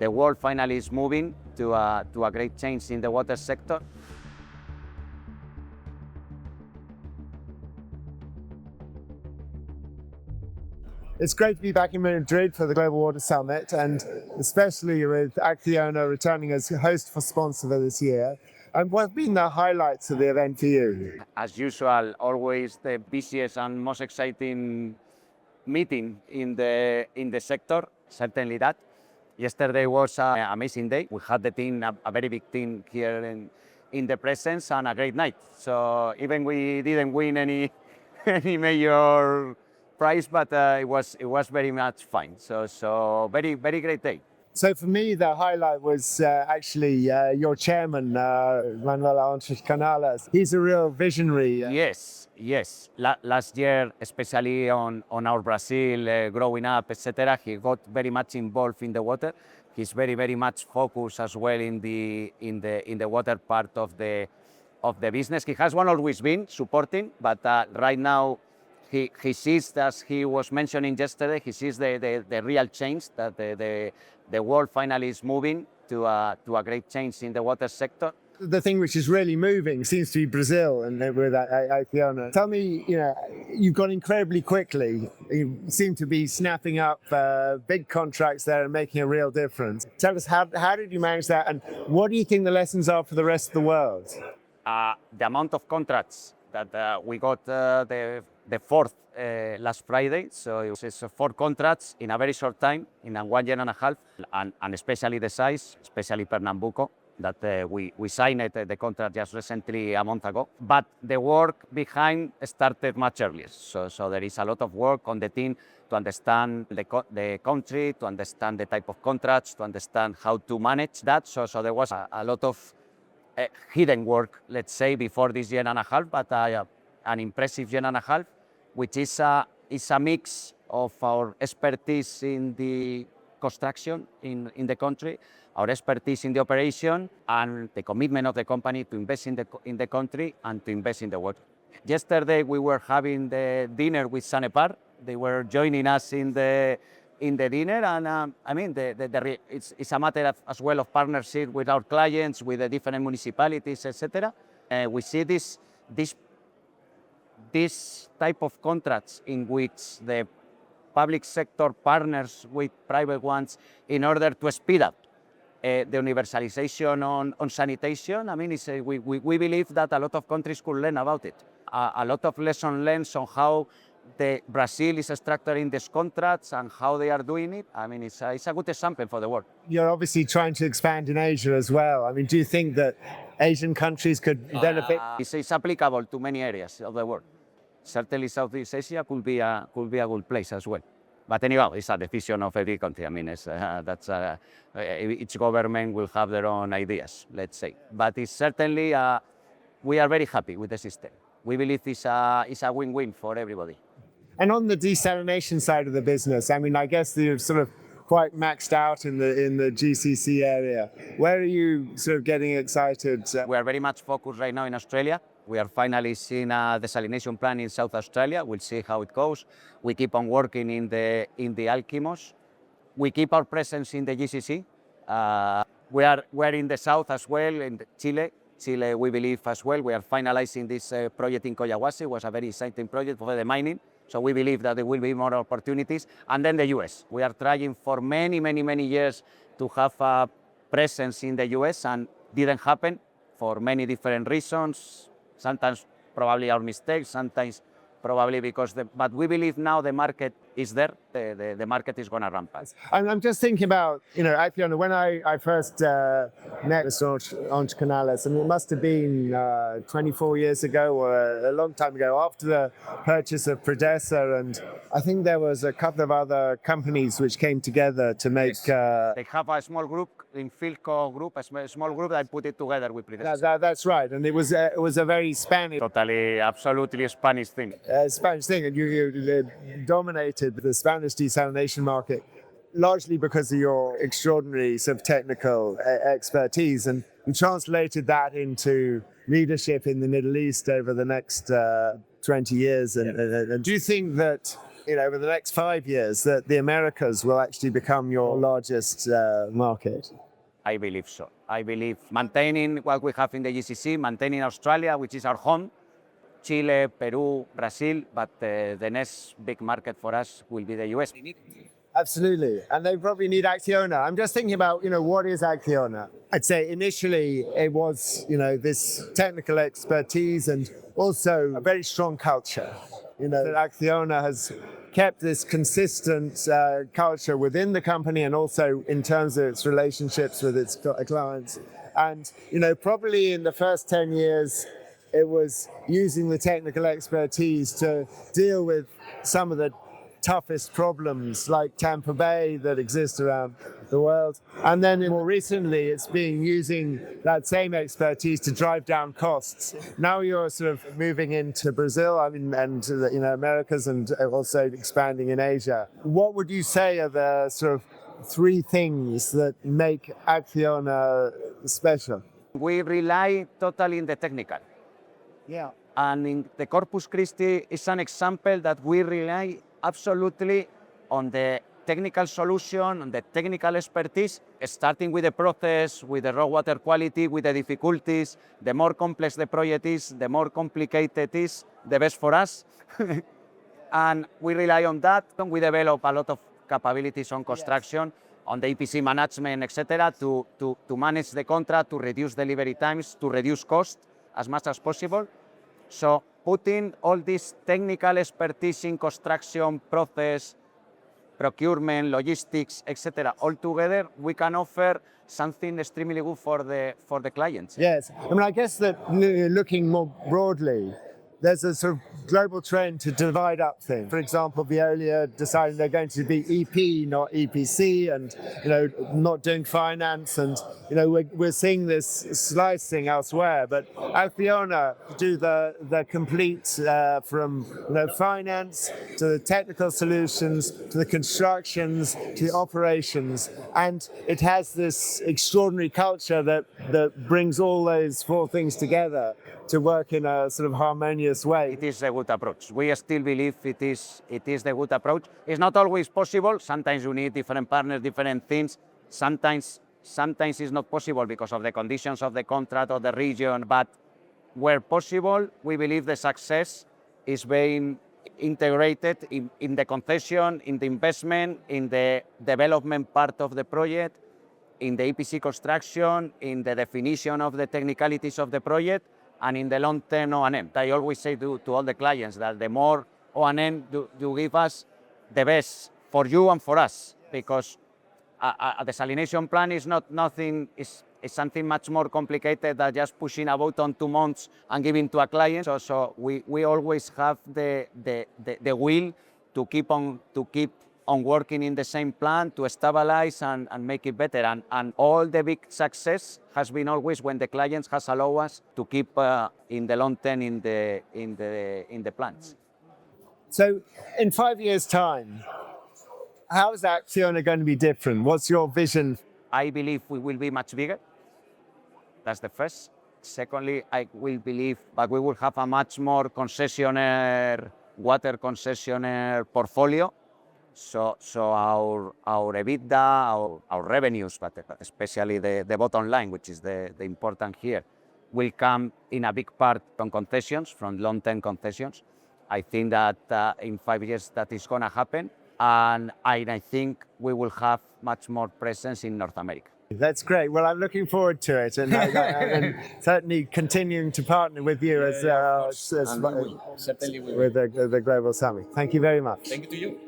The world finally is moving to a great change in the water sector. It's great to be back in Madrid for the Global Water Summit, and especially with Acciona returning as host for sponsor for this year. And what have been the highlights of the event for you? As usual, always the busiest and most exciting meeting in the sector, certainly that. Yesterday was an amazing day. We had the team, a very big team here in the presence, and a great night. So even we didn't win any major prize, but it was very much fun. So very great day. So for me, the highlight was actually your chairman, Manuel Manjón. He's a real visionary. Yes. Last year, especially on our Brazil growing up, etc., he got very much involved in the water. He's very much focused as well in the water part of the business. He has always been supporting, but right now he sees, as he was mentioning yesterday, he sees the real change that the world finally is moving to a great change in the water sector. The thing which is really moving seems to be Brazil and with Acciona. Tell me, you've gone incredibly quickly. You seem to be snapping up big contracts there and making a real difference. Tell us, how did you manage that, and what do you think the lessons are for the rest of the world? The amount of contracts that we got the fourth last Friday, so it was 4 contracts in a very short time, in 1 year and a half, and especially the size, especially Pernambuco, that we signed the contract just recently a month ago. But the work behind started much earlier. So there is a lot of work on the team to understand the country, to understand the type of contracts, to understand how to manage that. So there was a lot of hidden work, let's say, before this year and a half, but an impressive year and a half, which is a mix of our expertise in the construction in the country, our expertise in the operation, and the commitment of the company to invest in the country and to invest in the water. Yesterday we were having the dinner with Sanepar. They were joining us in the dinner, and it's a matter as well of partnership with our clients, with the different municipalities, etc. We see this type of contracts in which the public sector partners with private ones in order to speed up the universalization on sanitation. We believe that a lot of countries could learn about it. A lot of lessons learned on how Brazil is structuring these contracts and how they are doing it. It's a good example for the world. You're obviously trying to expand in Asia as well. Do you think that Asian countries could benefit? It's applicable to many areas of the world. Certainly Southeast Asia could be a good place as well. But anyhow, it's a decision of every country. Each government will have their own ideas, let's say. But it's certainly, we are very happy with the system. We believe it's a win-win for everybody. And on the desalination side of the business, I guess you're sort of quite maxed out in the GCC area. Where are you sort of getting excited? We are very much focused right now in Australia. We are finally seeing a desalination plant in South Australia. We'll see how it goes. We keep on working in the Alkimos. We keep our presence in the GCC. We're in the south as well, in Chile. Chile, we believe as well. We are finalizing this project in Coyahuasi. It was a very exciting project for the mining. So we believe that there will be more opportunities. And then the US. We are trying for many years to have a presence in the US, and didn't happen for many different reasons. Sometimes probably our mistakes, sometimes probably because but we believe now the market is there, the market is going to ramp up. I'm just thinking about, Acciona, when I first met Entrecanales, it must have been 24 years ago or a long time ago, after the purchase of Predesa, and I think there was a couple of other companies which came together to make... They have a small group, in Filco group, a small group that put it together with Predesa. That's right, and it was a very Spanish... Totally, absolutely Spanish thing. Spanish thing, and you dominated the Spanish desalination market, largely because of your extraordinary sort of technical expertise, and you translated that into leadership in the Middle East over the next 20 years. And do you think that over the next 5 years that the Americas will actually become your largest market? I believe so. I believe maintaining what we have in the GCC, maintaining Australia, which is our home, Chile, Peru, Brazil, but the next big market for us will be the US. Absolutely. And they probably need Acciona. I'm just thinking about, what is Acciona? I'd say initially it was, this technical expertise and also a very strong culture. That Acciona has kept this consistent culture within the company and also in terms of its relationships with its clients. And, probably in the first 10 years, it was using the technical expertise to deal with some of the toughest problems like Tampa Bay that exist around the world. And then more recently, it's been using that same expertise to drive down costs. Now you're sort of moving into Brazil, and Americas, and also expanding in Asia. What would you say are the sort of 3 things that make Acciona special? We rely totally in the technical. Yeah. And in the Corpus Christi is an example that we rely absolutely on the technical solution, on the technical expertise, starting with the process, with the raw water quality, with the difficulties. The more complex the project is, the more complicated it is, the best for us. And we rely on that. We develop a lot of capabilities on construction, on the EPC management, etc., to manage the contract, to reduce delivery times, to reduce cost as much as possible. So putting all this technical expertise in construction, process, procurement, logistics, etc., all together, we can offer something extremely good for the clients. Yes, I guess that looking more broadly, there's a sort of global trend to divide up things. For example, Veolia deciding they're going to be EP, not EPC, and not doing finance, and we're seeing this slicing elsewhere. But Acciona do the complete from finance to the technical solutions to the constructions to the operations, and it has this extraordinary culture that brings all those 4 things together to work in a sort of harmonious way. It is a good approach. We still believe it is the good approach. It's not always possible. Sometimes you need different partners, different things. Sometimes it's not possible because of the conditions of the contract or the region. But where possible, we believe the success is being integrated in the concession, in the investment, in the development part of the project, in the EPC construction, in the definition of the technicalities of the project, and in the long-term O&M. I always say to all the clients that the more O&M you give us, the best for you and for us, because a desalination plan is not nothing. It's something much more complicated than just pushing a button 2 months and giving to a client. So we always have the will to keep on working in the same plan, to stabilize and make it better. And all the big success has been always when the clients has allowed us to keep in the long term in the plants. So in 5 years' time, how is Acciona going to be different? What's your vision? I believe we will be much bigger. That's the first. Secondly, I will believe that we will have a much more water concessionaire portfolio. So our EBITDA, our revenues, but especially the bottom line, which is the important here, will come in a big part from concessions, from long-term concessions. I think that in 5 years that is going to happen, and I think we will have much more presence in North America. That's great. Well, I'm looking forward to it, and certainly continuing to partner with you certainly with the Global Summit. Thank you very much. Thank you to you.